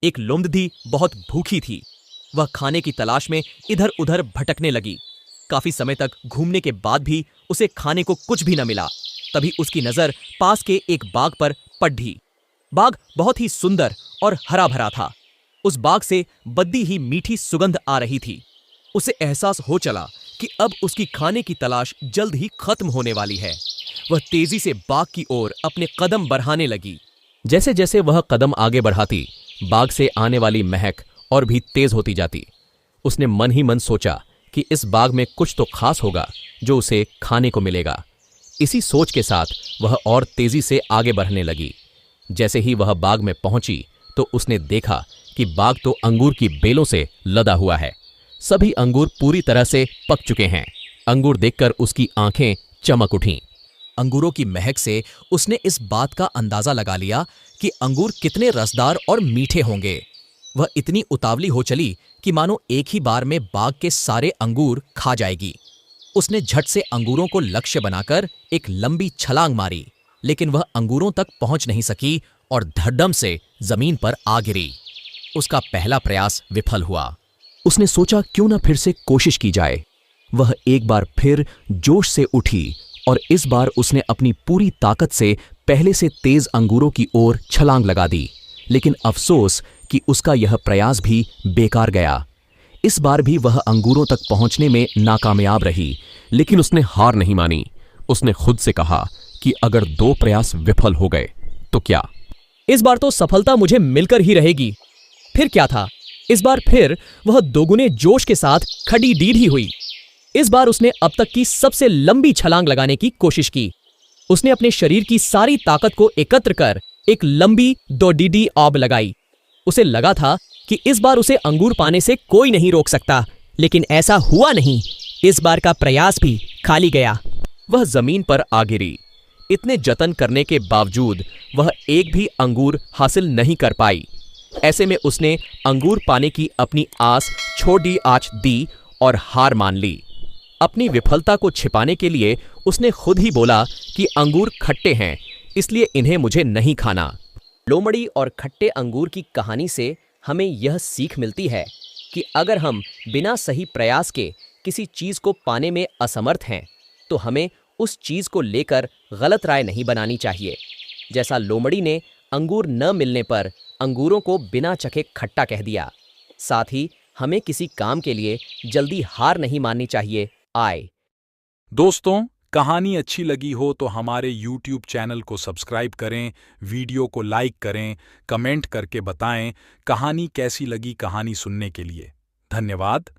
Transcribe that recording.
एक लोमड़ी बहुत भूखी थी। वह खाने की तलाश में इधर उधर भटकने लगी। काफी समय तक घूमने के बाद भी उसे खाने को कुछ भी न मिला। तभी उसकी नजर पास के एक बाग पर पड़ी। बाग बहुत ही सुंदर और हरा भरा था। उस बाग से बद्दी ही मीठी सुगंध आ रही थी। उसे एहसास हो चला कि अब उसकी खाने की तलाश जल्द ही खत्म होने वाली है। वह तेजी से बाग की ओर अपने कदम बढ़ाने लगी। जैसे जैसे वह कदम आगे बढ़ाती, बाग से आने वाली महक और भी तेज होती जाती। उसने मन ही मन सोचा कि इस बाग में कुछ तो खास होगा जो उसे खाने को मिलेगा। इसी सोच के साथ वह और तेजी से आगे बढ़ने लगी। जैसे ही वह बाग में पहुंची तो उसने देखा कि बाग तो अंगूर की बेलों से लदा हुआ है। सभी अंगूर पूरी तरह से पक चुके हैं। अंगूर देखकर उसकी आंखें चमक उठीं। अंगूरों की महक से उसने इस बात का अंदाजा लगा लिया कि अंगूर कितने रसदार और मीठे होंगे। वह इतनी उतावली हो चली कि मानो एक ही बार में बाग के सारे अंगूर खा जाएगी। उसने झट से अंगूरों को लक्ष्य बनाकर एक लंबी छलांग मारी, लेकिन वह अंगूरों तक पहुंच नहीं सकी और धड़ल्ले से जमीन पर आ गिरी। उसका पहला प्रयास विफल हुआ। उसने सोचा क्यों न फिर से कोशिश की जाए। वह एक बार फिर जोश से उठी और इस बार उसने अपनी पूरी ताकत से पहले से तेज अंगूरों की ओर छलांग लगा दी। लेकिन अफसोस कि उसका यह प्रयास भी बेकार गया। इस बार भी वह अंगूरों तक पहुंचने में नाकामयाब रही, लेकिन उसने हार नहीं मानी। उसने खुद से कहा कि अगर 2 प्रयास विफल हो गए तो क्या, इस बार तो सफलता मुझे मिलकर ही रहेगी। फिर क्या था, इस बार फिर वह दोगुने जोश के साथ खड़ी डीढ़ी हुई। इस बार उसने अब तक की सबसे लंबी छलांग लगाने की कोशिश की। उसने अपने शरीर की सारी ताकत को एकत्र कर एक लंबी दोडीडी आब लगाई। उसे लगा था कि इस बार उसे अंगूर पाने से कोई नहीं रोक सकता, लेकिन ऐसा हुआ नहीं। इस बार का प्रयास भी खाली गया। वह जमीन पर आ गिरी। इतने जतन करने के बावजूद वह एक भी अंगूर हासिल नहीं कर पाई। ऐसे में उसने अंगूर पाने की अपनी आस छोड़ी आंच दी और हार मान ली। अपनी विफलता को छिपाने के लिए उसने खुद ही बोला कि अंगूर खट्टे हैं, इसलिए इन्हें मुझे नहीं खाना। लोमड़ी और खट्टे अंगूर की कहानी से हमें यह सीख मिलती है कि अगर हम बिना सही प्रयास के किसी चीज को पाने में असमर्थ हैं, तो हमें उस चीज को लेकर गलत राय नहीं बनानी चाहिए। जैसा लोमड़ी ने अंगूर न मिलने पर अंगूरों को बिना चखे खट्टा कह दिया। साथ ही हमें किसी काम के लिए जल्दी हार नहीं माननी चाहिए। दोस्तों, कहानी अच्छी लगी हो तो हमारे YouTube चैनल को सब्सक्राइब करें, वीडियो को लाइक करें, कमेंट करके बताएं कहानी कैसी लगी। कहानी सुनने के लिए धन्यवाद।